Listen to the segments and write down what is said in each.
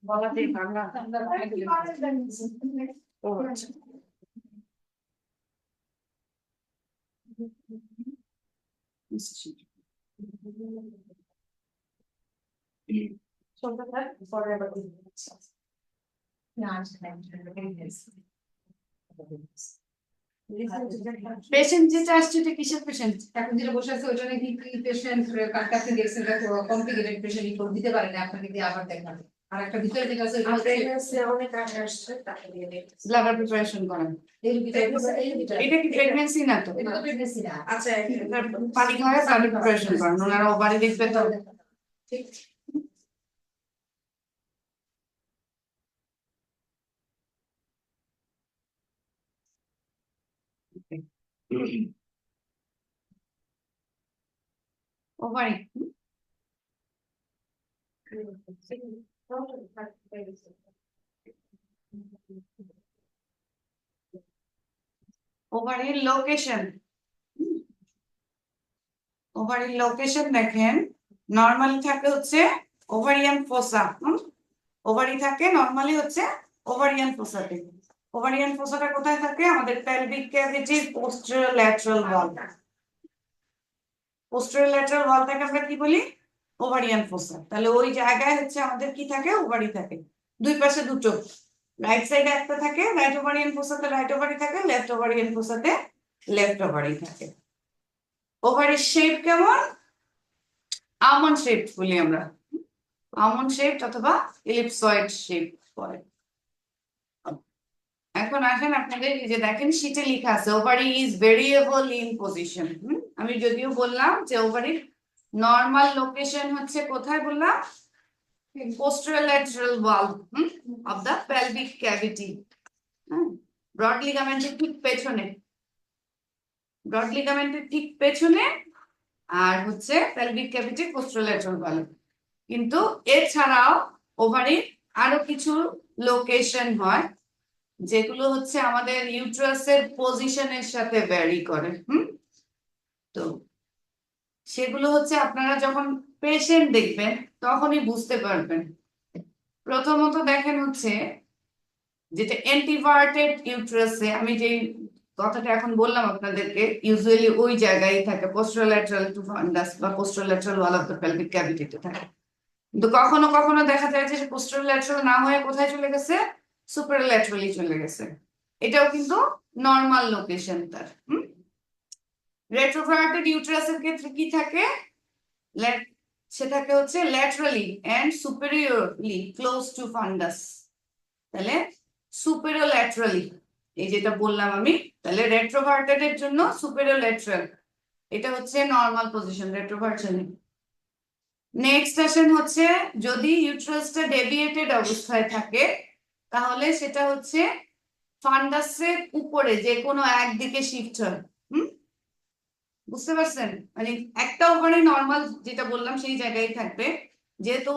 বলাতেই বাংলা ও আচ্ছা পেশেন্ট যেটা আসছে এটা কিসের পেশেন্ট? এখন যেটা বসে আছে ওইটা নাকি কি পেশেন্ট কার কাছে দেখছেন এটা কমপ্লিকেটেড পেশেন্ট রিপোর্ট দিতে পারে না, আপনাকে দিয়ে আবার দেখাবে। আর একটা ভিতরে যেটা আছে ওইটা হচ্ছে অনেক আগে আসছে তাকে দিয়ে ব্লাডার প্রিপারেশন করেন। এই রোগীটা এটা কি প্রেগন্যান্সি না তো? এটা তো প্রেগন্যান্সি না। আচ্ছা পানি খাওয়ায় ব্লাডার প্রিপারেশন করেন, ওনারা ওভারি দেখবে তো। ঠিক ওভারি ওভারির লোকেশন, ওভারির লোকেশন দেখেন নরমালি থাকে হচ্ছে ওভারিয়ান ফোসা। ওভারি থাকে নরমালি হচ্ছে ওভারিয়ান ফোসাতে। ওভারিয়ান ফোসাটা কোথায় থাকে? আমাদের পেলভিক ক্যাভিটির পোস্টেরিয়র ল্যাটারাল ওয়াল। পোস্টেরিয়র ল্যাটারাল ওয়ালটাকে আমরা কি বলি? ওভারিয়ান ফোসা। তাহলে ওই জায়গায় হচ্ছে আমাদের কি থাকে? ওভারি থাকে। দুই পাশে দুটো, রাইট সাইডে একটা থাকে রাইট ওভারিয়ান ফোসাতে রাইট ওভারি থাকে, লেফট ওভারিয়ান ফোসাতে লেফট ওভারি থাকে। ওভারির শেপ কেমন? আমন্ড শেপ বলি আমরা, আমন্ড শেপ অথবা ইলিপসয়েড শেপ বলে। এখন আসেন আপনাদের এই যে দেখেন শীটে লেখা আছে ovary is variable in position. আমি যদিও বললাম যে ওভারির নরমাল লোকেশন হচ্ছে কোথায় বললাম? posterolateral wall of the pelvic cavity, broad লিগামেন্টের ঠিক পেছনে, ব্রড লিগামেন্টের ঠিক পেছনে, আর হচ্ছে pelvic cavity posterolateral wall। কিন্তু এছাড়াও ওভারির আরো কিছু লোকেশন হয় যেগুলো হচ্ছে আমাদের ইউট্রাসের পজিশনের সাথে ভ্যারি করে। তো সেগুলো হচ্ছে আপনারা যখন পেশেন্ট দেখবেন তখনই বুঝতে পারবেন। প্রথমত দেখেন হচ্ছে যেটা অ্যান্টিভার্টেড ইউট্রাসে, আমি যে কথাটা এখন বললাম আপনাদেরকে, ইউজুয়ালি ওই জায়গায় থাকে, পোস্টেরোল্যাটারাল টু ফান্ডাস বা পোস্টেরোল্যাটারাল ওয়াল অফ দ্য পেলভিক ক্যাভিটিতে থাকে। কিন্তু কখনো কখনো দেখা যায় যে পোস্টেরোল্যাটারাল না হয়ে কোথায় চলে গেছে? সুপারোল্যাটারালি চলে গেছে। এটাও কিন্তু নরমাল লোকেশন তার। রেট্রোভার্টেড ইউট্রাসের ক্ষেত্রে কি থাকে? সেটাকে হচ্ছে laterally and superiorly close to fundus. তাহলে সুপেরিয়রল্যাটারালি, এই যেটা বললাম আমি, তাহলে রেট্রোভার্টেড এর জন্য সুপেরিয়রল্যাটারাল, এটা হচ্ছে নরমাল পজিশন রেট্রোভার্সনে। নেক্সট আসেন হচ্ছে যদি ইউট্রাসটা ডেভিয়েটেড অবস্থায় থাকে তাহলে সেটা হচ্ছে ফান্ডাসের উপরে যে কোনো একদিকে শিফট হয়। বুঝতে পারছেন? মানে একটা ওভারে নরমাল যেটা বললাম সেই জায়গায় থাকবে, যেহেতু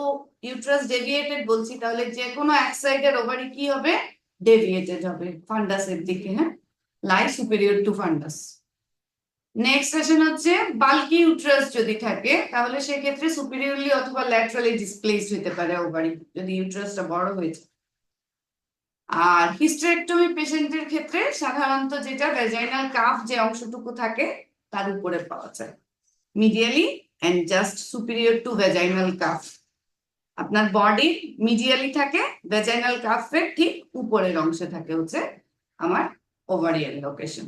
ইউট্রাস ডেভিয়েটেড বলছি তাহলে যে কোনো এক সাইডের ওভারি কি হবে? ডেভিয়েটেড হবে ফান্ডাসের দিকে। Lie superior to fundus. Next session হচ্ছে বাল্কি ইউট্রাস যদি থাকে তাহলে সেক্ষেত্রে সুপেরিয়রলি অথবা ল্যাটারালি ডিসপ্লেসড হতে পারে ওভারি, যদি ইউট্রাসটা বড় হয়েছে। আর হিস্টেরেক্টমি পেশেন্টের ক্ষেত্রে সাধারণত যেটা ভ্যাজাইনাল কাফ যে অংশটুকু থাকে তার উপরে পাওয়া যায়, medially and just superior to vaginal cuff. আপনার বডি মিডিয়ালি থাকে, ভ্যাজাইনাল কাফের ঠিক উপরের অংশে থাকে হচ্ছে আমার ওভারিয়ান লোকেশন।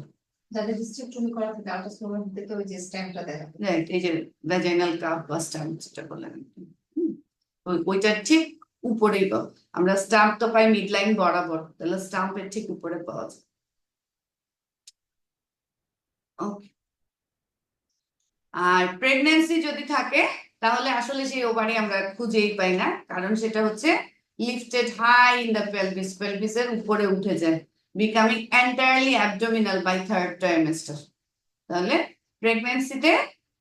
যাদের ডিস্ট্রিক্টমি করা থাকে আল্ট্রাসাউন্ড দেখে ওই যে স্ট্যাম্পটা দেখা যায়, রাইট, এই যে ভ্যাজাইনাল কাফ বা স্ট্যাম্প যেটা বললেন, ওইটা ঠিক উপরেই পাবো আমরা। স্ট্যাম্প তো পাই মিড লাইন বরাবর, তাহলে স্ট্যাম্পের ঠিক উপরে পাওয়া যায়। ওকে। আর প্রেগন্যান্সি যদি থাকে তাহলে আসলে সেই ওভারি আমরা খুঁজেই পাই না, কারণ সেটা হচ্ছে lifted high in the pelvis, পেলভিসের উপরে উঠে যায়, becoming entirely abdominal by third trimester. তাহলে প্রেগন্যান্সিতে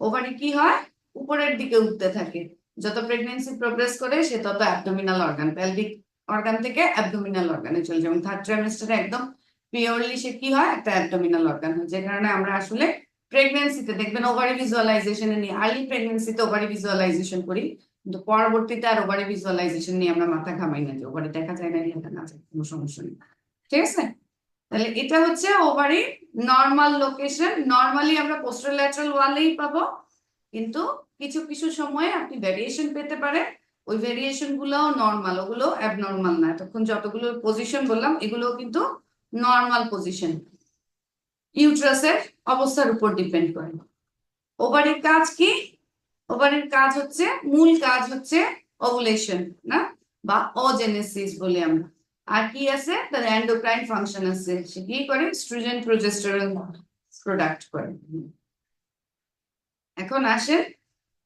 ওভারি কি হয়? উপরের দিকে উঠতে থাকে। যত প্রেগন্যান্সি প্রোগ্রেস করে সে তত অ্যাবডোমিনাল অর্গান, পেলভিক অর্গান থেকে অ্যাবডোমিনাল অর্গানে চলে যায়, এবং থার্ড ট্রাইমেস্টারে একদম পিওরলি সে কি হয়? একটা অ্যাবডোমিনাল অর্গান হয়। যে কারণে আমরা আসলে প্রেগন্যান্সিতে দেখবেন ওভারি ভিজুয়ালাইজেশনে নিয়ে, আর্লি প্রেগন্যান্সিতে ওভারি ভিজুয়ালাইজেশন করি, কিন্তু পরবর্তীতে আর ওভারি ভিজুয়ালাইজেশন নিয়ে আমরা মাথা ঘামাই না যে ওভারি দেখা যায় না দেখা না যায়, কোনো সমস্যা নেই। ঠিক আছে, তাহলে এটা হচ্ছে ওভারি নর্মাল লোকেশন। নর্মালি আমরা পোস্টারোল্যাটারাল ওয়ালেই পাবো, কিন্তু কিছু কিছু সময়ে আপনি ভেরিয়েশন পেতে পারেন। ওই ভেরিয়েশন গুলোও নর্মাল, ওগুলো অ্যাবনর্মাল না। তখন যতগুলো পজিশন বললাম এগুলো কিন্তু নর্মাল পজিশন, ইউট্রাসের অবস্থার উপর ডিপেন্ড করে। ওভারির কাজ কি? ওভারির কাজ হচ্ছে, মূল কাজ হচ্ছে ওভুলেশন না, বা ওজেনেসিস বলি আমরা। আর কি আছে, তার এন্ডোক্রাইন ফাংশন আছে, সে কি করে, এস্ট্রোজেন প্রোজেস্টেরন প্রোডাক্ট করে। এখন আসে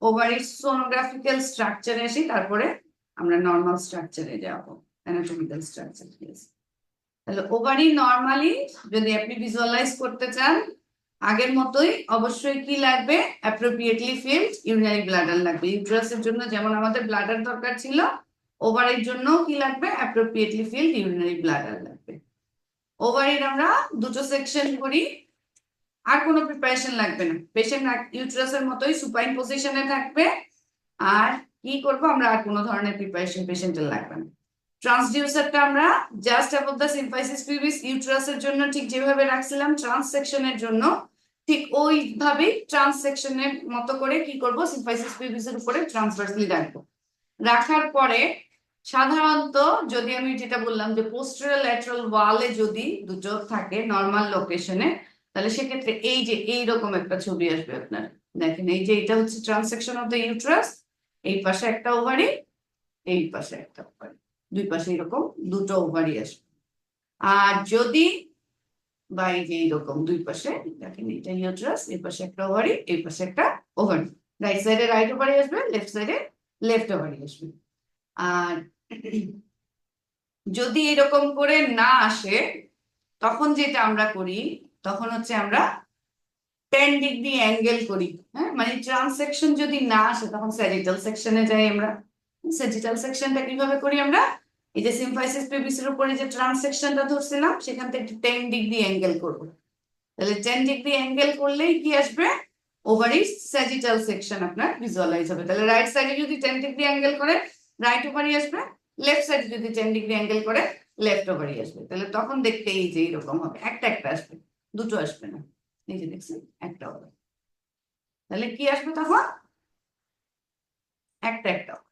ওভারির সোনোগ্রাফিক্যাল স্ট্রাকচারে আসি, তারপরে আমরা নর্মাল স্ট্রাকচারে যাব, অ্যানাটমিক্যাল স্ট্রাকচার। তাহলে ওভারি নর্মালি যদি আপনি ভিজুয়ালাইজ করতে চান, আগের মতোই অবশ্যই কি লাগবে, অ্যাপ্রোপ্রিয়েটলি ফিল্ড ইউরিনারি ব্লাডার লাগবে। ইউট্রাসের জন্য যেমন আমাদের ব্লাডার দরকার ছিল, ওভারির জন্য কি লাগবে, অ্যাপ্রোপ্রিয়েটলি ফিল্ড ইউরিনারি ব্লাডার লাগবে। ওভারির আমরা দুটো সেকশন করি, আর কোনো প্রিপারেশন লাগবে না। পেশেন্ট ইউট্রাসের মতোই সুপাইন পজিশনে থাকবে, আর কি করব আমরা, আর কোনো ধরনের প্রিপারেশন পেশেন্টের লাগবে না। ট্রান্সডিউসারটা আমরা just above the symphysis pubis ইউট্রাসের জন্য ঠিক যেভাবে রাখছিলাম ট্রান্সসেকশনের জন্য, ঠিক ওইভাবেই ট্রান্সসেকশনের মতো করে কি করব, সিম্ফাইসিস পিউবিসের উপরে ট্রান্সভার্সলি রাখবো। রাখার পরে সাধারণত যদি আমি যেটা বললাম যে পোস্টেরিয়র ল্যাটারাল ওয়ালে যদি দুটো থাকে নর্মাল লোকেশনে, তাহলে সেক্ষেত্রে এই যে এইরকম একটা ছবি আসবে আপনার। দেখেন এই যে এটা হচ্ছে ট্রান্সসেকশন অফ দ্য ইউট্রাস, এই পাশে একটা ওভারি, এই পাশে একটা ওভারি, দুই পাশে এরকম দুটো ওভারি আসবে। আর যদি বা এই যে এইরকম দুই পাশে দেখেন, এটা ইউট্রাস, এই পাশে একটা ওভারি, এই পাশে একটা ওভারি, রাইট সাইডে রাইট ওভারি আসবে, লেফট সাইডে লেফট ওভারি আসবে। আর যদি এরকম করে না আসে, তখন যেটা আমরা করি, তখন হচ্ছে আমরা 10 ডিগ্রি অ্যাঙ্গেল করি। হ্যাঁ, মানে ট্রান্সেকশন যদি না আসে তখন স্যাজিটাল সেকশনে যাই আমরা। স্যাজিটাল সেকশনটা কিভাবে করি আমরা, এই যে সিম্ফাইসিস পিউবিসের উপরে যে ট্রান্সেকশনটা ধরছিলাম সেখান থেকে 10 ডিগ্রি অ্যাঙ্গেল করব। তাহলে 10 ডিগ্রি অ্যাঙ্গেল করলেই কি আসবে, ওভারি স্যাজিটাল সেকশন আপনার ভিজুয়ালাইজ হবে। তাহলে রাইট সাইডে যদি 10 ডিগ্রি অ্যাঙ্গেল করে রাইট ওভারি আসবে, লেফট সাইডে যদি 10 ডিগ্রি অ্যাঙ্গেল করে লেফট ওভারি আসবে। তাহলে তখন দেখতে এই যে এরকম হবে, একটা একটা আসবে, দুটো আসবে না। এই যে দেখছেন একটা হবে, তাহলে কি আসবে তখন, একটা একটা হবে।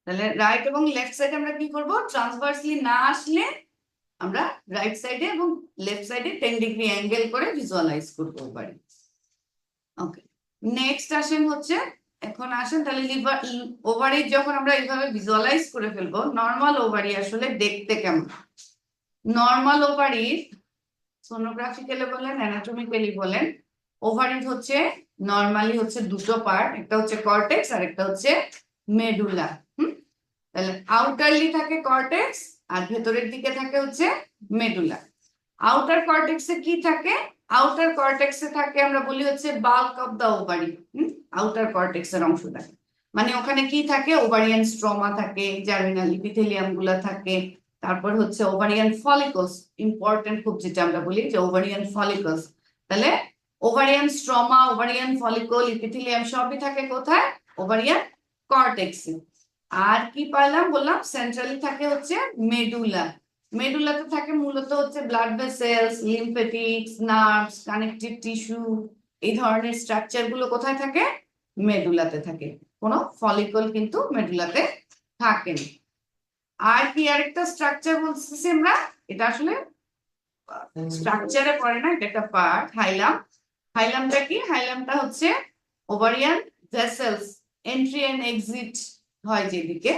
তাহলে রাইট এবং লেফট সাইডে আমরা কি করব, ট্রান্সভার্সলি না আসলে আমরা রাইট সাইডে এবং লেফট সাইডে 10 ডিগ্রি অ্যাঙ্গেল করে ভিজুয়ালাইজ করতে পারি। ওকে, নেক্সট আসেন হচ্ছে, এখন আসেন তাহলে লিভার ওভারি যখন আমরা এইভাবে ভিজুয়ালাইজ করে ফেলবো, নর্মাল ওভারি আসলে দেখতে কেমন। নর্মাল ওভারির সোনোগ্রাফিক্যালি বলেন অ্যানাটমিক্যালি বলেন, ওভারির হচ্ছে নর্মালি হচ্ছে দুটো পার্ট, একটা হচ্ছে কর্টেক্স আর একটা হচ্ছে মেডুলা। তাহলে আউটারলি থাকে কর্টেক্স আর ভেতরের দিকে থাকে হচ্ছে মেডুলা। আউটার কর্টেক্সে কি থাকে, আউটার কর্টেক্সে থাকে আমরা বলি হচ্ছে bulk of the ovary. Outer কর্টেক্সের অংশটা মানে ওখানে কি থাকে, ওভারিয়ান স্ট্রোমা থাকে, জার্মিনাল ইপিথেলিয়াম গুলা থাকে, তারপর হচ্ছে ওভারিয়ান ফলিকলস, ইম্পর্টেন্ট খুব, যেটা আমরা বলি যে ওভারিয়ান ফলিকলস। তাহলে ওভারিয়ান স্ট্রোমা, ওভারিয়ান ফলিকল, ইপিথেলিয়াম সবই থাকে কোথায়, ওভারিয়ান কর্টেক্সে। আর কি পাইলাম বললাম, সেন্ট্রালি থাকে হচ্ছে মেডুলা। মেডুলাতে থাকে মূলত হচ্ছে blood vessels, lymphatics, nerves, connective tissue, এই ধরনের স্ট্রাকচার গুলো কোথায় থাকে, মেডুলাতে থাকে। কোনো ফলিকল কিন্তু মেডুলাতে থাকে না। আর কি আরেকটা স্ট্রাকচার বলতেছি আমরা, এটা আসলে স্ট্রাকচারে পড়ে না, এটা একটা পার্ট, হাইলাম। হাইলামটা কি, হাইলামটা হচ্ছে ovarian vessels, entry and exit হয় যেদিকে,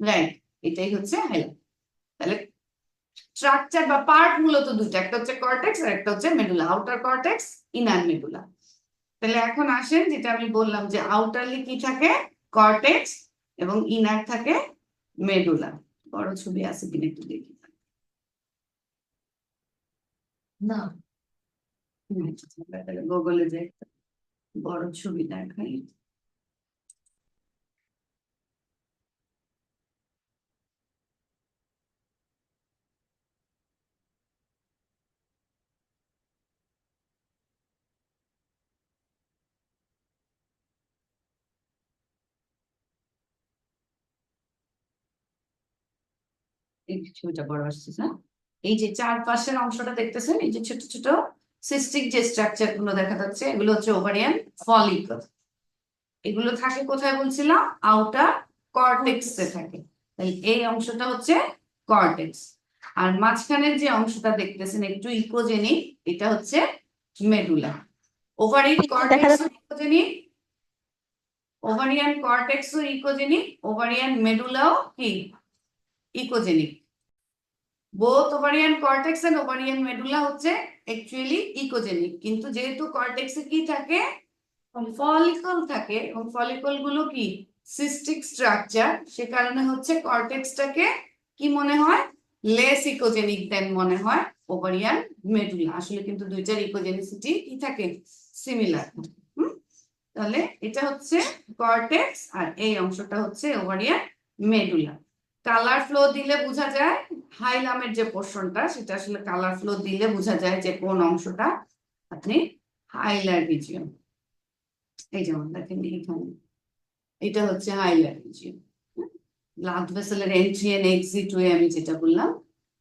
রাইট, এটাই হচ্ছে হাইলাম। তাহলে স্ট্রাকচার বা পার্ট মূলত দুটো, একটা হচ্ছে কর্টেক্স আর একটা হচ্ছে medulla, outer cortex, inner medulla. তাহলে এখন আসেন যেটা আমি বললাম যে আউটারলি কি থাকে, কর্টেক্স, এবং ইনার থাকে মেডুলা। বড় ছবি আছে কিনা একটু দেখি না, গুগলে যে বড় ছবি দেখাই। এই ছবিটা বড় আসছে না, এই যে চারপাশের অংশটা দেখতেছেন, এই যে ছোট ছোট সিস্টিক যে স্ট্রাকচার গুলো দেখা যাচ্ছে, এগুলো হচ্ছে ওভারিয়ান ফলিকল। এগুলো থাকে কোথায় বলছিলাম? আউটার কর্টেক্সে থাকে। তাহলে এই অংশটা হচ্ছে কর্টেক্স। আর মাঝখানের যে অংশটা দেখতেছেন একটু ইকোজেনিক, এটা হচ্ছে medulla. Ovarian cortex echogenic, ovarian cortex echogenic, ovarian মেডুলাও কি echogenic. Both ovarian cortex and ovarian medulla হচ্ছে অ্যাকচুয়ালি ইকোজেনিক, কিন্তু যেহেতু কর্টেক্সে কি থাকে, ফলিকল থাকে, এবং ফলিকল গুলো কি সিস্টিক স্ট্রাকচার, সে কারণে হচ্ছে কর্টেক্সটাকে কি মনে হয়, লেস ইকোজেনিক দেন মনে হয় ওভারিয়ান মেডুলা। আসলে কিন্তু দুইটার ইকোজেনিসিটি কি থাকে, সিমিলার। তাহলে এটা হচ্ছে কর্টেক্স আর এই অংশটা হচ্ছে ওভারিয়ান মেডুলা। কালার ফ্লো দিলে বোঝা যায়, হাইলামের যে পোর্শনটা সেটা আসলে কালার ফ্লো দিলে বোঝা যায় যে কোন অংশটা আপনি হাইলার রিজিয়ন। এই যেমন দেখেন এখানে এটা হচ্ছে হাইলার রিজিয়ন, ব্লাড ভেসেলের এন্ট্রি এন্ড এক্সিট ওয়ে আমি যেটা বললাম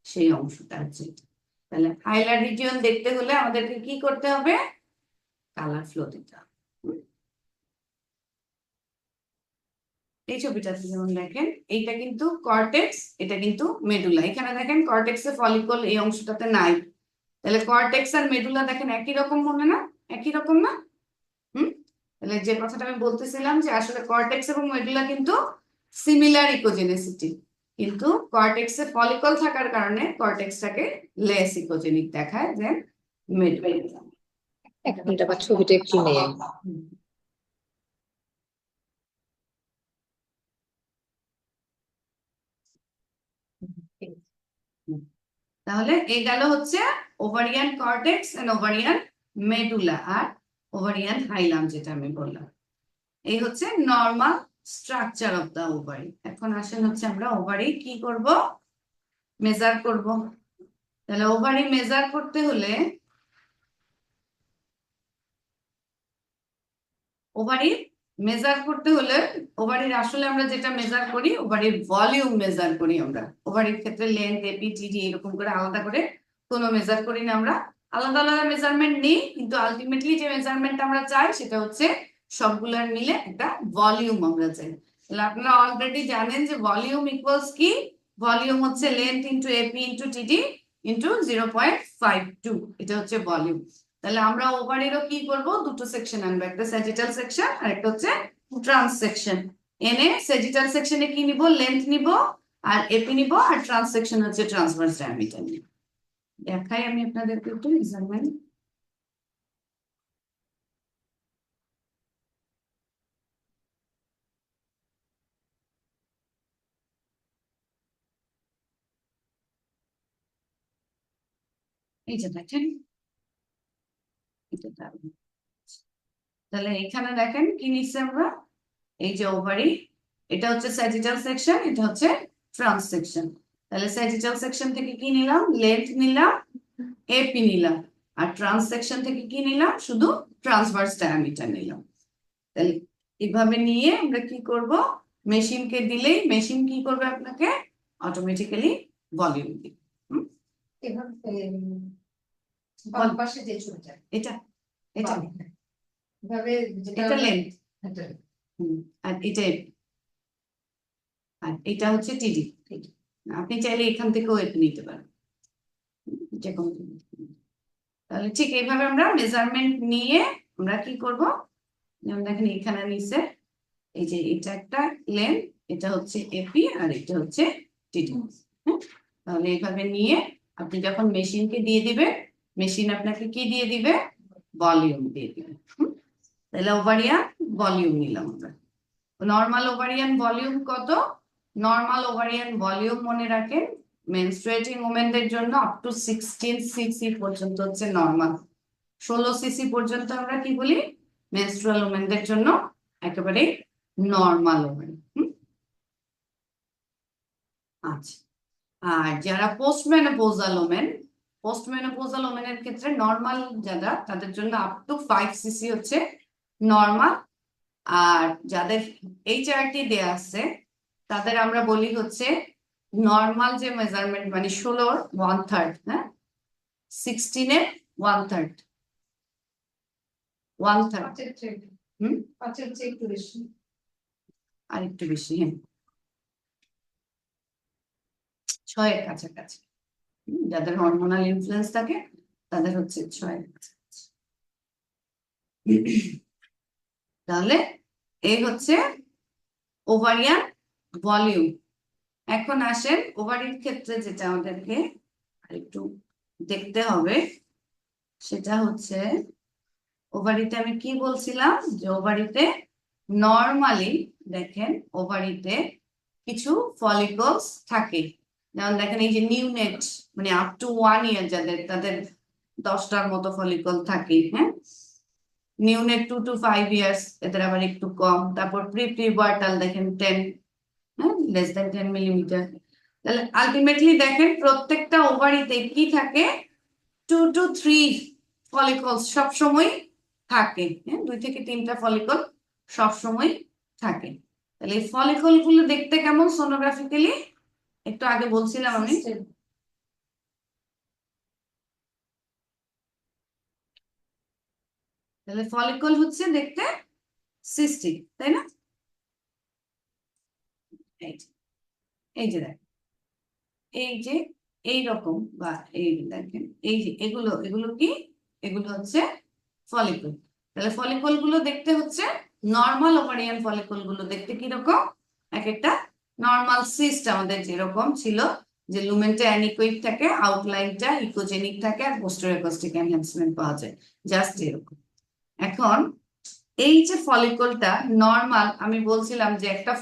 সেই অংশটা হচ্ছে এটা। তাহলে হাইলার রিজিয়ন দেখতে হলে আমাদেরকে কি করতে হবে, কালার ফ্লো দিতে হবে। এই ছবিটাতে যেমন দেখেন, এইটা কিন্তু কর্টেক্স, এটা কিন্তু মেডুলা। এখানে দেখেন কর্টেক্সে ফলিকল এই অংশটাতে নাই, তাহলে কর্টেক্স আর মেডুলা দেখেন একই রকম মনে না, একই রকম না? তাহলে যে কথাটা আমি বলতেছিলাম যে আসলে কর্টেক্স এবং মেডুলা কিন্তু সিমিলার ইকোজেনিসিটি, কিন্তু কর্টেক্সে ফলিকল থাকার কারণে কর্টেক্সটাকে লেস ইকোজেনিক দেখায় দেন মেডুলা। এক মিনিট আবার ছবিটা একটু নিয়ে তাহলে এই গেল হচ্ছে ovarian cortex and ovarian medulla আর ওভারিয়ান হাইলাম যেটা আমি বললাম। এই হচ্ছে normal structure of the ovary. এখন আসেন হচ্ছে আমরা ওভারি কি করব, মেজার করব। তাহলে ওভারি মেজার করতে হলে ওভারির আসলে আমরা যেটা মেজার করি, ওভারির ভলিউম মেজার করি আমরা। ওভারির ক্ষেত্রে লেন্থ, এপি, টিডি এরকম করে আলাদা করে কোনো মেজার করি না আমরা, আলাদা আলাদা মেজারমেন্ট নিই, কিন্তু আলটিমেটলি যে মেজারমেন্ট আমরা চাই সেটা হচ্ছে সবগুলোর মিলে একটা ভলিউম আমরা চাই। তাহলে আপনারা অলরেডি জানেন যে ভলিউম ইকুয়ালস কি, ভলিউম হচ্ছে লেন্থ ইন্টু এপি ইন্টু টিডি ইন্টু 0.52, এটা হচ্ছে ভলিউম। তাহলে আমরা ওভারেরও কি করব, দুটো সেকশন আনবো, একটা স্যাজিটাল সেকশন আর একটা হচ্ছে ট্রান্স সেকশন। এনে স্যাজিটাল সেকশনে কি নিব, লেন্থ নিব আর এপি নিব, আর ট্রান্স সেকশন হচ্ছে ট্রান্সভার্স ডায়ামিটার নিব। দেখাই আমি আপনাদেরকে একটু মেজারমেন্ট। এই যে দেখেন, এটা দারুণ। তাহলে এখানে দেখেন কি নিচ্ছে আমরা, এই যে ওভারি, এটা হচ্ছে স্যাজিটাল সেকশন, এটা হচ্ছে ট্রান্স সেকশন। তাহলে স্যাজিটাল সেকশন থেকে কি নিলাম, লেন্থ নিলাম, এপি নিলাম, আর ট্রান্স সেকশন থেকে কি নিলাম, শুধু ট্রান্সভার্স ডায়ামিটার নিলাম। তাহলে এইভাবে নিয়ে আমরা কি করব, মেশিনকে দিলেই মেশিন কি করবে, আপনাকে অটোমেটিক্যালি ভলিউম দিবে। এভাবে বাম পাশে যে ছবিটা, এটা এটা এভাবে যেটা এটা লেন্থ, এটা আর এটা আর এটা হচ্ছে টিডি। আপনি চাইলে এখান থেকেও এপি নিতে পারেন, যে কোনো। তাহলে ঠিক এইভাবে আমরা মেজারমেন্ট নিয়ে আমরা কি করব, যেমন দেখেন এখানে নিচে এই যে এটা একটা লেন্থ, এটা হচ্ছে এপি আর এটা হচ্ছে টিডি। তাহলে এইভাবে নিয়ে আপনি যখন মেশিনকে দিয়ে দিবে, মেশিন আপনাকে কি দিয়ে দিবে, ভলিউম দিয়ে দিবে। তাহলে ওভারিয়ান ভলিউম নিলাম আমরা। নর্মাল ওভারিয়ান ভলিউম কত, নর্মাল ওভারিয়ান ভলিউম মনে রাখেন মেনস্ট্রুয়েটিং ওমেনদের জন্য আপ টু 16 সিসি পর্যন্ত হচ্ছে নর্মাল। 16 সিসি পর্যন্ত আমরা কি বলি, মেনস্ট্রুয়াল ওমেনদের জন্য একেবারে নর্মাল ওমেন। আচ্ছা, আর যারা পোস্টমেনোপোজাল ওমেনের ক্ষেত্রে নর্মাল যারা, তাদের জন্য আপ টু 5 সিসি হচ্ছে নর্মাল। আর যাদের এইচআরটি দেয়া আছে তাদের আমরা বলি হচ্ছে নর্মাল যে মেজারমেন্ট মানে 16 1/3, হ্যাঁ, 16 1/3, 1/3 পাঁচের চেয়ে হুম পাঁচের চেয়ে একটু বেশি। আর একটু বেশি, হ্যাঁ, 6-এর কাছাকাছি। যাদের হরমোনাল ইনফ্লুয়েন্স থাকে তাদের হচ্ছে 6-এর কাছাকাছি। তাহলে এই হচ্ছে ওভারিয়ান ভলিউম। এখন আসেন ওভারির ক্ষেত্রে যেটা আমাদেরকে একটু দেখতে হবে সেটা হচ্ছে, ওভারিতে আমি কি বলছিলাম যে ওভারিতে নর্মালি দেখেন ওভারিতে কিছু ফলিকলস থাকে। যেমন দেখেন এই যে নিউনেট মানে আপ টু 1 ইয়ার যাদের, তাদের 10টার মতো ফলিকল থাকে, হ্যাঁ। নিউনেট 2 to 5 ইয়ার্স এদের আবার একটু কম। তারপর প্রিপুবার্টাল দেখেন 10, হ্যাঁ, লেস দেন 10 মিলিমিটার। তাহলে আলটিমেটলি দেখেন প্রত্যেকটা ওভারিতে কি থাকে, 2 to 3 ফলিকলস সবসময় থাকে, হ্যাঁ, 2 থেকে 3টা ফলিকল সবসময় থাকে। তাহলে এই ফলিকল গুলো দেখতে কেমন সোনোগ্রাফিক্যালি একটু আগে বলছিলাম আমি, System. তাহলে ফলিকল হচ্ছে দেখতে সিস্টিক, তাই না? এই যে এই যে দেখেন, এই যে এইরকম বা এই দেখেন এই যে এগুলো এগুলো কি, এগুলো হচ্ছে ফলিকল। তাহলে ফলিকল গুলো দেখতে হচ্ছে নর্মাল ওভারিয়ান ফলিকল গুলো দেখতে কিরকম, এক একটা নর্মাল সিস্ট আমাদের যেরকম ছিল, যে লুমেনটা অ্যানিকোইক থাকে, আউটলাইনটা ইকোজেনিক থাকে, আর পোস্টেরিয়র অ্যাকোস্টিক এনহ্যান্সমেন্ট পাওয়া যায়, জাস্ট এরকম। এখন এই যে ফলিকলটা নর্মাল, আমি বলছিলাম যে একটা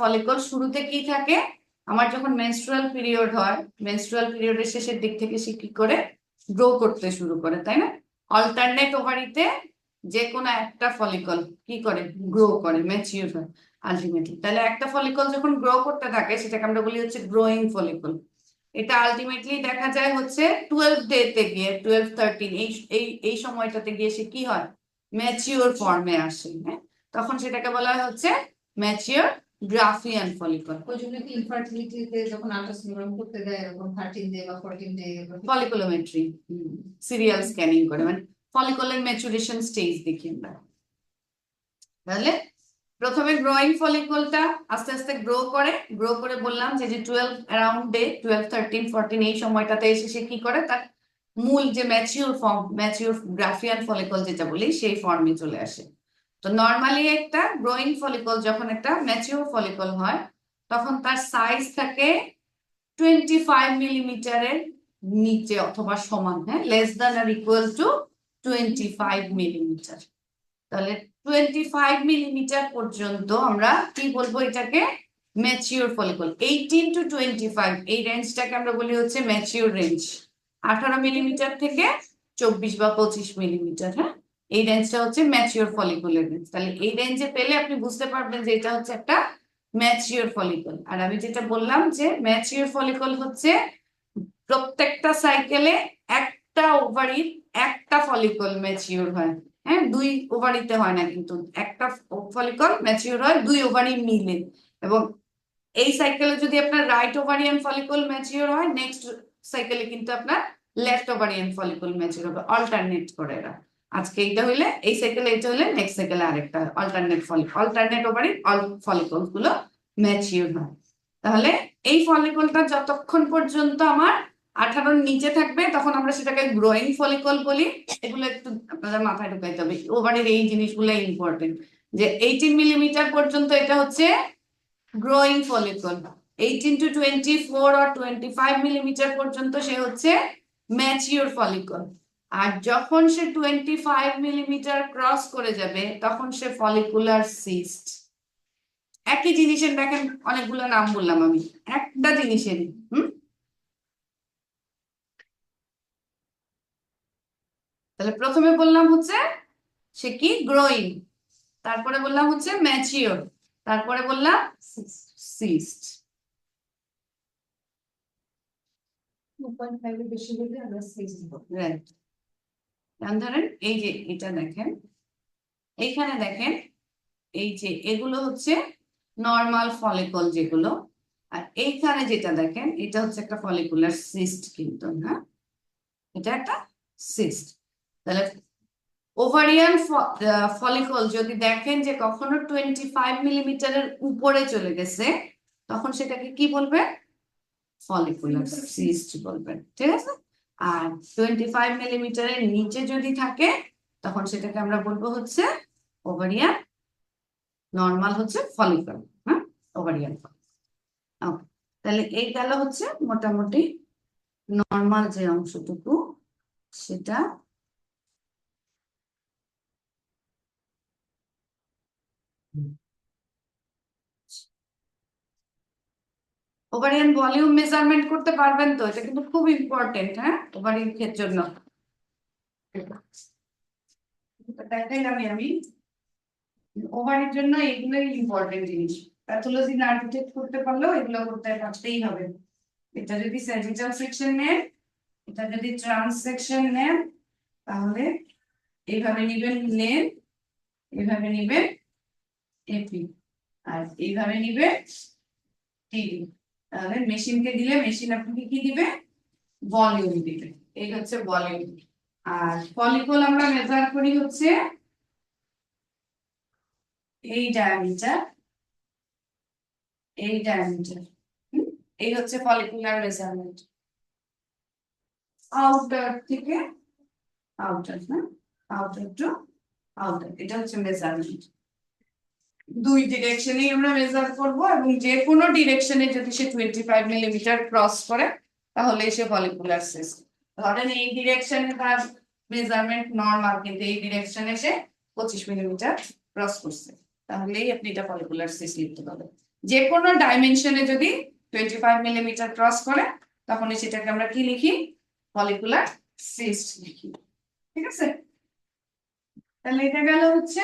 ফলিকল শুরুতে কি থাকে, আমার যখন মেনস্ট্রুয়াল পিরিয়ড হয়, মেনস্ট্রুয়াল পিরিয়ডের শেষের দিক থেকে সে কি করে গ্রো করতে শুরু করে, তাই না? অল্টারনেট ওভারিতে যে কোনো একটা ফলিকল কি করে গ্রো করে, ম্যাচিউর হয় আলটিমেটলি। তাহলে একটা ফলিকল যখন গ্রো করতে থাকে সেটাকে আমরা বলি হচ্ছে গ্রোয়িং ফলিকল। এটা আলটিমেটলি দেখা যায় হচ্ছে 12 ডেতে গিয়ে, 12-13 এই এই এই সময়টাতে গিয়ে সে কি হয়, ম্যাচিওর ফর্মে আসে, হ্যাঁ। তখন সেটাকে বলা হয় হচ্ছে ম্যাচিওর গ্রাফিয়ান ফলিকল। ওই জন্য কি ইনফার্টিলিটিতে যখন আল্ট্রাসোনোগ্রাম করতে দেয় এরকম 13 ডে বা 14 ডে ফলিকুলোমেট্রি সিরিয়াল স্ক্যানিং করে, মানে ফলিকলের ম্যাচুরেশন স্টেজ দেখি আমরা। তাহলে প্রথমে গ্রোয়িং ফলিকলটা আস্তে আস্তে গ্রো করে বললাম যে 12 অ্যারাউন্ড ডে 12-13-14 এই সময়টাতে এসে সে কি করে, তার মূল যে mature form, mature Graafian follicle যেটা বলি, সেই ফর্মে চলে আসে। তো নর্মালি একটা গ্রোয়িং ফলিকল যখন একটা ম্যাচিওর ফলিকল হয় তখন তার সাইজ থাকে 25 মিলিমিটারের নিচে অথবা সমান, হ্যাঁ, less than or equal to 25 millimetre. তাহলে 25 মিলিমিটার পর্যন্ত আমরা কি বলবো এটাকে, ম্যাচিওর ফলিকল। 18 to 25 এই রেঞ্জটাকে আমরা বলি হচ্ছে ম্যাচিওর রেঞ্জ। 18 মিলিমিটার থেকে 24 বা 25 মিলিমিটার, হ্যাঁ, এই রেঞ্জটা হচ্ছে ম্যাচিওর ফলিকলের রেঞ্জ। তাহলে এই রেঞ্জে পেলে আপনি বুঝতে পারবেন যে এটা হচ্ছে একটা ম্যাচিওর ফলিকল। আর আমি যেটা বললাম যে ম্যাচিওর ফলিকল হচ্ছে প্রত্যেকটা সাইকেলে একটা ওভারির একটা ফলিকল ম্যাচিওর হয়, হ্যাঁ, 2 ওভারিতে হয় না, কিন্তু একটা ফলিকল ম্যাচিওর হয় 2 ওভারি মিলে। এবং এই সাইকেলে যদি আপনার রাইট ওভারিয়ান ফলিকল ম্যাচিওর হয়, নেক্সট সাইকেলে কিন্তু আপনার লেফট ওভারিয়ান ফলিকল ম্যাচিওর হবে, অল্টারনেট করে এরা। আজকে এইটা হইলে এই সাইকেলে এটা হলে নেক্সট সাইকেলে আরেকটা অল্টারনেট ওভারি ফলিকল গুলো ম্যাচিওর হয়। তাহলে এই ফলিকলটা যতক্ষণ পর্যন্ত আমার 18-র নিচে থাকবে তখন আমরা সেটাকে গ্রোয়িং ফলিকল বলি। এগুলো একটু আপনাদের মাথায় ঢুকাইতে হবে, ওভারের এই জিনিসগুলো ইম্পর্টেন্ট, যে 18 মিলিমিটার পর্যন্ত এটা হচ্ছে growing follicle, 18 to 24 or 25 millimetre পর্যন্ত সে হচ্ছে ম্যাচিওর ফলিকল। আর যখন সে 25 মিলিমিটার ক্রস করে যাবে তখন সে ফলিকুলার সিস্ট। একই জিনিসের দেখেন অনেকগুলো নাম বললাম আমি, একটা জিনিসেরই। তাহলে প্রথমে বললাম হচ্ছে সে কি গ্রোয়িং, তারপরে বললাম হচ্ছে ম্যাচিওর, তারপরে বললাম সিস্ট। 2.5 এর বেশি হলে আমরা সাইজ দিব। রাইট। ধরেন এই যে এটা দেখেন, এইখানে দেখেন এই যে এগুলো হচ্ছে নর্মাল ফলিকল যেগুলো, আর এইখানে যেটা দেখেন এটা হচ্ছে একটা ফলিকুলার সিস্ট কিন্তু, হ্যাঁ, এটা একটা সিস্ট। তাহলে ওভারিয়ান ফলিকল যদি দেখেন যে কখনো 25 মিলিমিটারের উপরে চলে গেছে, তখন সেটাকে কি বলবে? ফলিকুলার সিস্ট বলবেন, ঠিক আছে। আর 25 মিলিমিটারের নিচে যদি থাকে, তখন সেটাকে আমরা বলবো হচ্ছে ওভারিয়ান নর্মাল হচ্ছে ফলিকল, হ্যাঁ, ওভারিয়ান। ওকে, তাহলে এই গেল হচ্ছে মোটামুটি নর্মাল যে অংশটুকু সেটা। ওভারিয়ান ভলিউম মেজারমেন্ট করতে পারবেন তো? এটা কিন্তু খুব ইম্পর্টেন্ট, হ্যাঁ, ওভারিয়ান এর জন্য। দেখাইলাম আমি ওভারের জন্য এগুলোই ইম্পর্টেন্ট জিনিস। প্যাথোলজি না ডিটেক্ট করতে পারলেও এগুলো করতে পারতেই হবে। এটা যদি স্যাজিটাল সেকশন নেন, এটা যদি ট্রান্স সেকশন নেন, তাহলে এইভাবে নিবেন লেন, এইভাবে নিবেন এপি, আর এইভাবে নিবে টিডি। তাহলে মেশিনকে দিলে মেশিন আপনাকে কি দিবে? ভলিউম দিবে। এই হচ্ছে ভলিউম। আর ফলিকল আমরা মেজার করি হচ্ছে এই ডায়ামিটার, এই ডায়ামিটার, এই হচ্ছে ফলিকুলার মেজারমেন্ট। আউটার থেকে আউটার, হ্যাঁ, আউটার টু আউটার, এটা হচ্ছে মেজারমেন্ট। দুই ডিরেকশনেই আমরা মেজার করব, এবং যে কোনো ডিরেকশনে যদি সে 25 মিলিমিটার ক্রস করে তাহলে সে ফলিকুলার সিস্ট। ধরেন এই ডিরেকশনে তার মেজারমেন্ট নর্মাল, কিন্তু এই ডিরেকশনে সে 25 মিলিমিটার ক্রস করছে, তাহলেই আপনি এটা ফলিকুলার সিস্ট লিখতে পারবেন। যে কোনো ডাইমেনশনে যদি 25 মিলিমিটার ক্রস করে, তখন সেটাকে আমরা কি লিখি? ফলিকুলার সিস্ট লিখি, ঠিক আছে। তাহলে এটা গেল হচ্ছে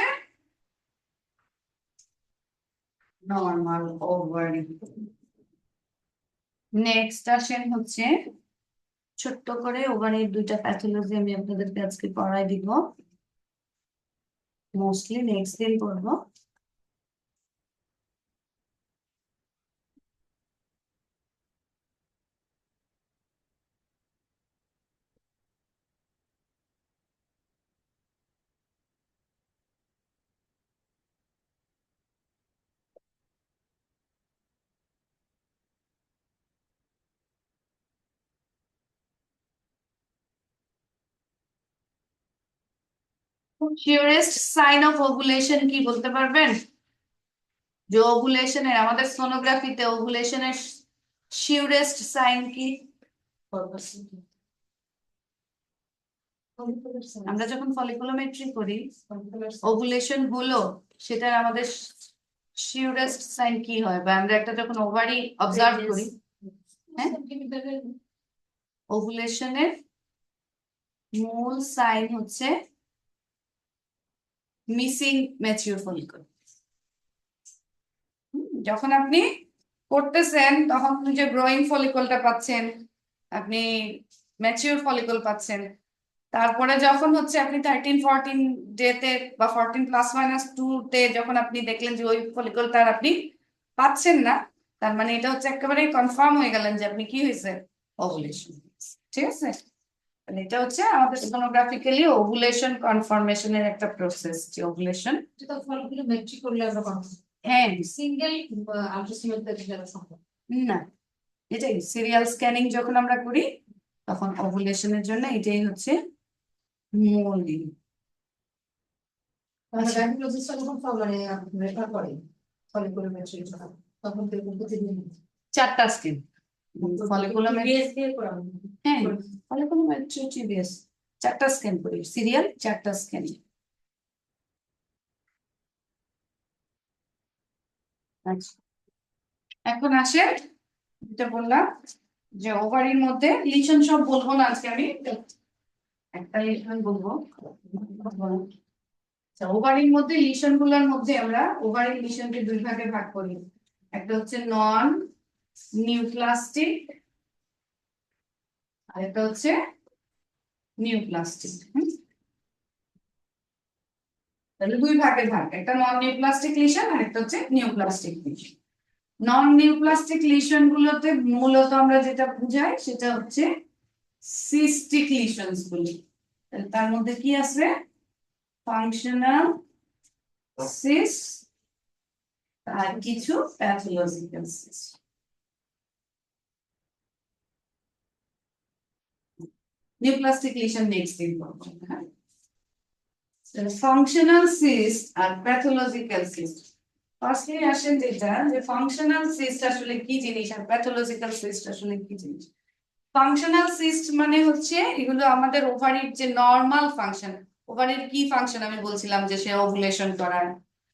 নর্মাল ওভারি। নেক্সট আসেন হচ্ছে ছোট্ট করে ওভারির দুইটা প্যাথোলজি আমি আপনাদেরকে আজকে পড়াই দিব, মোস্টলি নেক্সট দিন পড়বো। শিওরেস্ট সাইন অফ ওভুলেশন কি বলতে পারবেন? যে ওভুলেশনের, আমাদের সোনোগ্রাফিতে ওভুলেশনের শিওরেস্ট সাইন কি? আমরা যখন ফলিকুলোমেট্রি করি ওভুলেশন হলো, সেটা আমাদের শিওরেস্ট সাইন কি হয়? বা আমরা একটা যখন ওভারি অবজার্ভ করি, হ্যাঁ, ওভুলেশনের মূল সাইন হচ্ছে মিসিং ম্যাচিউর ফলিকল। যখন আপনি করতেছেন তখন যে গ্রোয়িং ফলিকলটা পাচ্ছেন, আপনি ম্যাচিউর ফলিকল পাচ্ছেন। তারপরে যখন হচ্ছে আপনি 13-14 ডেতে বা 14+-2 তে যখন আপনি দেখলেন যে ওই ফলিকলটা আর আপনি পাচ্ছেন না, তার মানে এটা হচ্ছে একেবারে কনফার্ম হয়ে গেলেন যে আপনি কি হয়েছে? ওভুলেশন, ঠিক আছে। তাহলে এটা হচ্ছে আমাদের সোনোগ্রাফিক্যালি ওভুলেশন কনফার্মেশনের একটা প্রসেস, যে ওভুলেশন। যেটা ফলগুলো মেট্রি করলে আমরা পাবো, হ্যাঁ, সিঙ্গেল আল্ট্রাসাউন্ড দেখলে সম্ভব না, এটাই সিরিয়াল স্ক্যানিং যখন আমরা করি তখন ওভুলেশনের জন্য এটাই হচ্ছে মূল দিন। আমরা গাইনোকোলজিস্ট যখন মানে রেফার করে ফলিকুলোমেট্রির জন্য, তখন তো প্রতিদিন 4টা স্ক্যান ফলিকুলোমেট্রি, বিএস দিয়ে করা হয়। হ্যাঁ, ফলিকুলোমেট্রি টিবিএস 4টা স্ক্যান করি, সিরিয়াল 4টা স্ক্যান। আচ্ছা, এখন আসে যেটা বললাম যে ওভারির মধ্যে লিশন, সব বলবো না আজকে আমি, একটা লিশন বলবো। ওভারির মধ্যে লিশন গুলোর মধ্যে আমরা ওভারির লিশনকে দুই ভাগে ভাগ করি। একটা হচ্ছে নন নিউপ্লাস্টিক, আর একটা হচ্ছে নিউপ্লাস্টিক। তাহলে দুই ভাগে ভাগ, একটা নন নিউপ্লাস্টিক লিশন আর একটা হচ্ছে নিউপ্লাস্টিক লিশন। নন নিউপ্লাস্টিক লিশন গুলোতে মূলত আমরা যেটা বুঝাই সেটা হচ্ছে সিস্টিক লিশনস বলি। তাহলে তার মধ্যে কি আছে? ফাংশনাল সিস্ট আর কিছু প্যাথোলজিক্যাল সিস্ট। নিউপ্লাস্টিক লিশন নেক্সট দিন পড়বো, হ্যাঁ। ফাংশনাল সিস্ট আর প্যাথোলজিক্যাল সিস্ট। ফার্স্টলি আসেন যেটা, যে ফাংশনাল সিস্ট আসলে কি জিনিস আর প্যাথোলজিক্যাল সিস্ট আসলে কি জিনিস। ফাংশনাল সিস্ট মানে হচ্ছে এগুলো আমাদের ওভারির যে নরমাল ফাংশন। ওভারির কি ফাংশন আমি বলছিলাম যে সে ওভুলেশন করায়,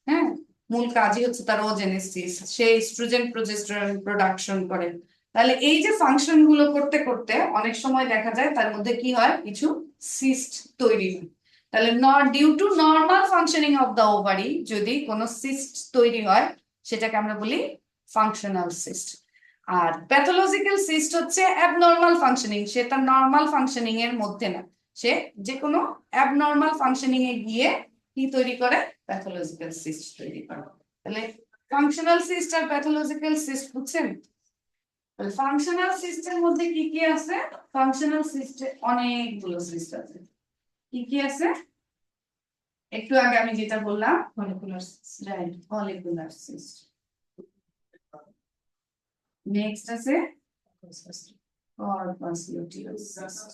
হ্যাঁ, মূল কাজই হচ্ছে তার ওজেনেসিস, সে এস্ট্রোজেন প্রজেস্টেরন প্রোডাকশন করে। তাহলে এই যে ফাংশন গুলো করতে করতে অনেক সময় দেখা যায় তার মধ্যে কি হয়, কিছু সিস্ট তৈরি হয়। তাহলে due to normal functioning of the ovary যদি কোনো সিস্ট তৈরি হয় সেটাকে আমরা বলি ফাংশনাল সিস্ট। আর প্যাথোলজিক্যাল সিস্ট হচ্ছে অ্যাবনর্মাল ফাংশনিং, সে তার নর্মাল ফাংশনিং এর মধ্যে না, সে যে কোনো অ্যাবনর্মাল ফাংশনিং এ গিয়ে কি তৈরি করে, প্যাথোলজিক্যাল সিস্ট তৈরি করে। তাহলে ফাংশনাল সিস্ট আর প্যাথোলজিক্যাল সিস্ট বুঝছেন? তাহলে ফাংশনাল সিস্টের মধ্যে কি কি আছে? ফাংশনাল সিস্টে অনেকগুলো সিস্ট আছে। কি কি আছে? একটু আগে আমি যেটা বললাম, follicular cyst, right, follicular cyst. Next আছে কর্পাস লুটিয়াম সিস্ট।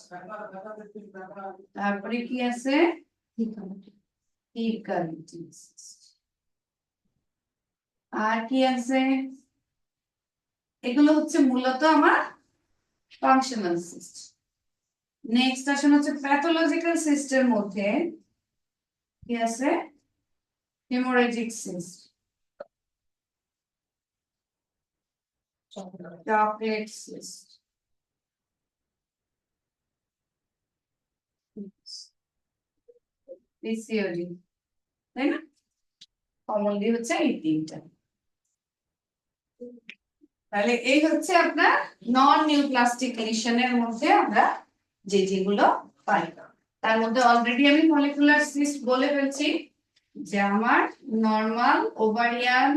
তারপরে কি আছে? ইকারিটিয়াম সিস্ট। আর কি আছে? এগুলো হচ্ছে মূলত আমার ফাংশনাল সিস্ট। নেক্সট আসেন হচ্ছে প্যাথোলজিক্যাল সিস্টের মধ্যে কি আছে? Haemorrhagic cyst, chocolate cyst, PCOD, তাই না? কমনলি হচ্ছে এই তিনটা। তাহলে এই হচ্ছে আপনার নন নিউপ্লাস্টিক লিশনের মধ্যে আমরা যেগুলো পাই। তার মধ্যে অলরেডি আমি মলিকুলার সিস্ট বলে ফেলছি যে আমার নরমাল ওভারিয়ান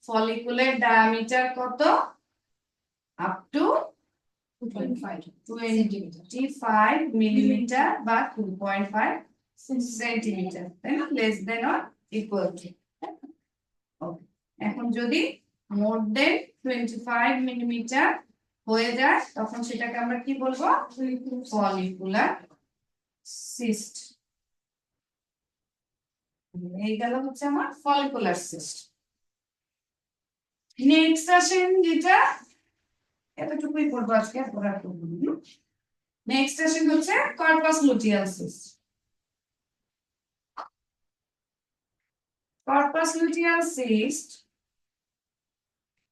ফলিকুলের ডায়ামিটার কত? আপ টু 25 মিলিমিটার বা 2.5 সেন্টিমিটার, তাই না? Less than or equal to. এখন যদি মোর দেন 25 মিলিমিটার হয়ে যায় তখন সেটাকে আমরা কি বলবো? Follicular cyst. এই গেল হচ্ছে আমার ফলিকুলার সিস্ট। নেক্সট আসেন যেটা, এতটুকুই পড়বো আজকে, পড়ার করবো। নেক্সট আসেন হচ্ছে corpus luteum cyst. Corpus luteum cyst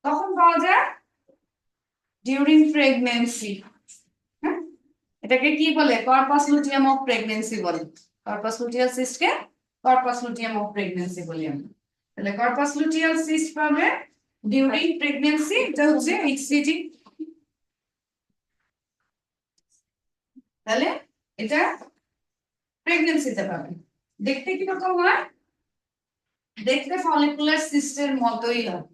তখন পাওয়া যায় ডিউরিং প্রেগন্যান্সি। হ্যাঁ, এটাকে কি বলে? কর্পাস লুটিয়াম অফ প্রেগন্যান্সি বলে। কর্পাস লুটিয়াম সিস্টকে কর্পাস লুটিয়াম অফ প্রেগন্যান্সি বলি আমরা। তাহলে কর্পাস লুটিয়াম সিস্ট পাবে ডিউরিং প্রেগন্যান্সি, এটা হচ্ছে HCG। তাহলে এটা প্রেগন্যান্সিতে পাবে। দেখতে কি রকম হয়? দেখতে ফলিকুলার সিস্টের মতোই হয়।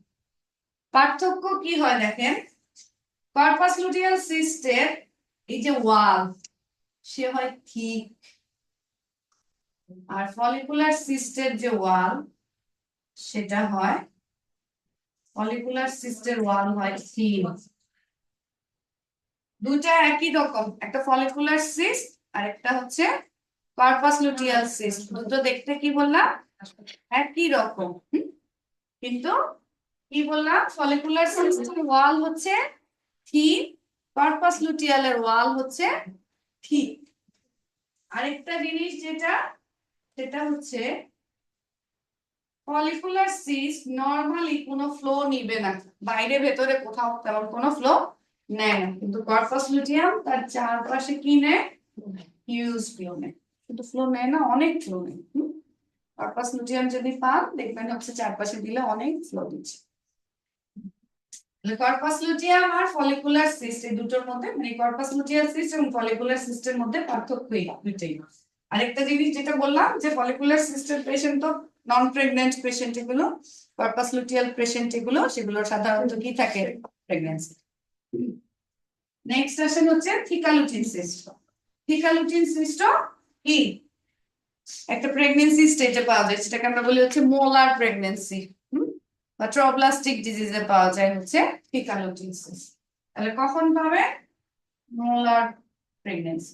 পার্থক্য কি হয় দেখেন, কর্পাস লুটিয়াম সিস্টের এই যে ওয়াল সে হয় ঠিক, আর ফলিকুলার সিস্টের যে ওয়াল সেটা হয়, ফলিকুলার সিস্টের ওয়াল হয় থিন। দুইটা একই রকম, একটা ফলিকুলার সিস্ট আর একটা হচ্ছে কর্পাস লুটিয়াম সিস্ট। দুটো দেখতে কি বললাম? একই রকম, কিন্তু কি বললাম? ফলিকুলার সিস্টের ওয়াল হচ্ছে থিন, কর্পাস লুটিয়ালের ওয়াল হচ্ছে ঠিক। আরেকটা জিনিস যেটা, সেটা হচ্ছে ফলিকুলার সিস্ট নরমালি কোনো ফ্লো নিবে না, বাইরে ভেতরে কোথাও তেমন কোনো ফ্লো নেয় না, কিন্তু কর্পাস লুটিয়াম তার চারপাশে কি নেয়? হিউজ ফ্লো নেয়। কিন্তু ফ্লো নেয় না, অনেক ফ্লো নেয়। কর্পাস লুটিয়াম যদি পান দেখবেন হচ্ছে চারপাশে দিলে অনেক ফ্লো দিচ্ছে। কর্পাস লুটিয়াম আর ফলিকুলার সিস্ট এই দুটোর মধ্যে, মানে কর্পাস লুটিয়াম সিস্ট এবং ফলিকুলার সিস্টের মধ্যে পার্থক্য দুইটাই। আরেকটা জিনিস যেটা বললাম যে ফলিকুলার সিস্টের পেশেন্ট তো নন প্রেগন্যান্ট পেশেন্ট এগুলো, পারপাস লুটিয়াল পেশেন্ট এগুলো, সেগুলো সাধারণত কি থাকে, প্রেগন্যান্সি। নেক্সট আসেন হচ্ছে থিকালুটিন সিস্ট। থিকালুটিন সিস্ট কি একটা প্রেগন্যান্সি স্টেজে পাওয়া যায়, সেটাকে আমরা বলি হচ্ছে মোলার প্রেগন্যান্সি বা ট্রোব্লাস্টিক ডিজিজে পাওয়া যায় হচ্ছে থিকালুটিন সিস্ট। তাহলে কখন পাবে, মোলার প্রেগন্যান্সি।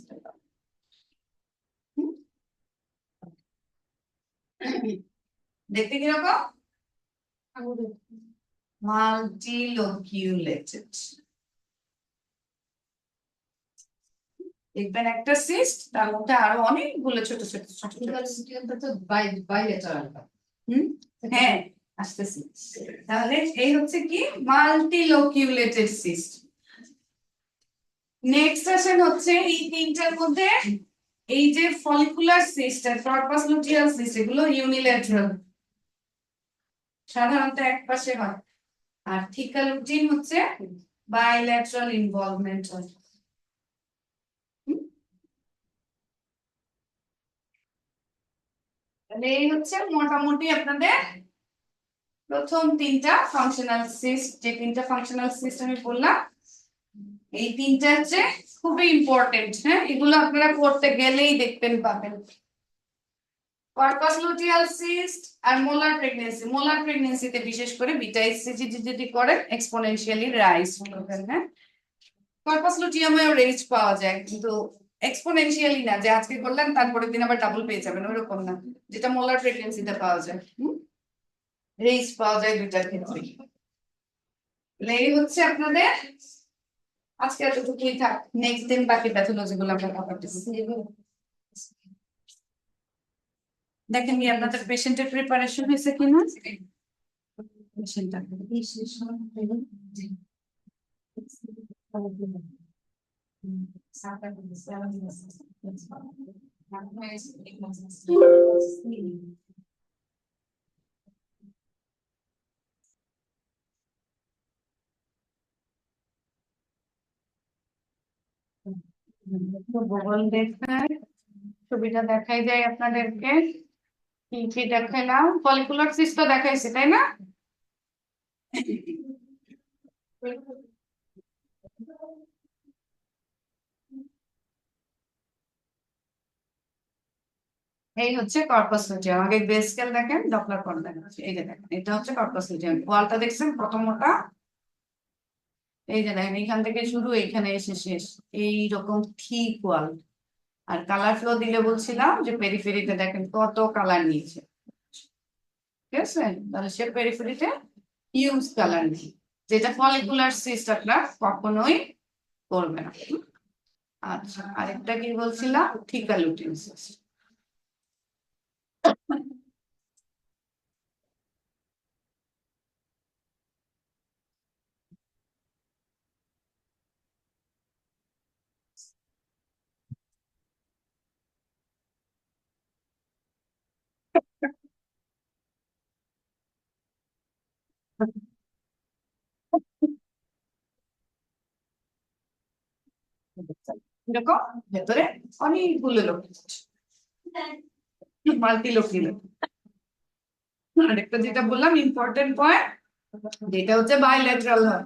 দেখতে কিরকম, মাল্টিলোকিউলেটেড। দেখবেন একটা সিস্ট, তার মধ্যে আরো অনেকগুলো ছোট ছোট ছোট তো বাইলেটারাল। হ্যাঁ আসতেছি। তাহলে এই হচ্ছে কি মাল্টিলোকিউলেটেড সিস্ট। নেক্সট আসেন হচ্ছে এই তিনটার মধ্যে এই যে ফলিকুলার সিস্ট আর পারপাস লুটিয়াল সিস্ট এগুলো ইউনিল্যাটারাল, সাধারণত এক পাশে হয়। আর থিকালুটিন হচ্ছে বাইল্যাটারাল ইনভলভমেন্ট হয়। তাহলে এই হচ্ছে মোটামুটি আপনাদের প্রথম তিনটা ফাংশনাল সিস্ট। যে তিনটা ফাংশনাল সিস্ট আমি বললাম, এই তিনটা হচ্ছে খুবই ইম্পর্টেন্ট। হ্যাঁ, এগুলো আপনারা করতে গেলেই দেখবেন পাবেন। পারপাস লুটিয়াল সিস্ট আর মোলার প্রেগন্যান্সি। মোলার প্রেগন্যান্সিতে বিশেষ করে বিটা এসসিজি যদি করেন এক্সপোনেনশিয়ালি রাইজ করবেন। হ্যাঁ, পারপাস লুটিয়ামেও রেঞ্জ পাওয়া যায়, কিন্তু এক্সপোনেনশিয়ালি না যে আজকে করলেন তারপরের দিন আবার ডাবল পেয়ে যাবেন, ওরকম না, যেটা মোলার প্রেগন্যান্সিতে পাওয়া যায়। রেঞ্জ পাওয়া যায় দুইটার ক্ষেত্রে। এই হচ্ছে আপনাদের আজকে এতটুকুই থাক, নেক্সট দিন বাকি প্যাথোলজি গুলো আমরা কভার করব। দেখেন কি আপনাদের পেশেন্টের প্রিপারেশন হয়েছে কিনা, পেশেন্টটা ভূগোল দেখায়, ছবিটা দেখাই যায় আপনাদেরকে। কি কি দেখাইলাম, ফলিকুলার সিস্ট তো দেখাইছি তাই না? এই হচ্ছে কর্পাস লুটিয়াম। আগে বেস স্কেল দেখেন, ডপলার কোণ দেখেন, এই যে দেখেন এটা হচ্ছে কর্পাস লুটিয়াম। ওয়ালটা দেখছেন প্রথমটা, এই যে দেখেন এখান থেকে শুরু এইখানে এসে শেষ, এই রকম থিক ওয়াল। আর কালার ফ্লো দিলে বলছিলাম যে পেরিফেরিতে দেখেন কত কালার নিয়েছে, ঠিক আছে? তাহলে সে পেরিফেরিতে হিউজ কালার নেই, যেটা ফলিকুলার সিস্ট আপনার কখনোই করবে না। আচ্ছা, আরেকটা কি বলছিলাম, থিকালুটিন সিস্ট। এরকম ভেতরে অনেকগুলো লোক, মাল্টিলোকিউলার। আরেকটা যেটা বললাম ইম্পর্টেন্ট পয়েন্ট, যেটা হচ্ছে বাইল্যাটারাল হয়,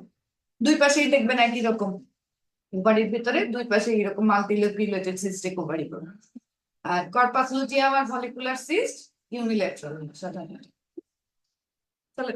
দুই পাশেই দেখবেন একই রকম, ওভারির ভিতরে দুই পাশে এরকম মাল্টিলোকিউলেটেড সিস্টে ওভারি করে। আর কর্পাস লুটিয়াম আর ফলিকুলার সিস্ট ইউনিল্যাটারাল সাধারণত। তাহলে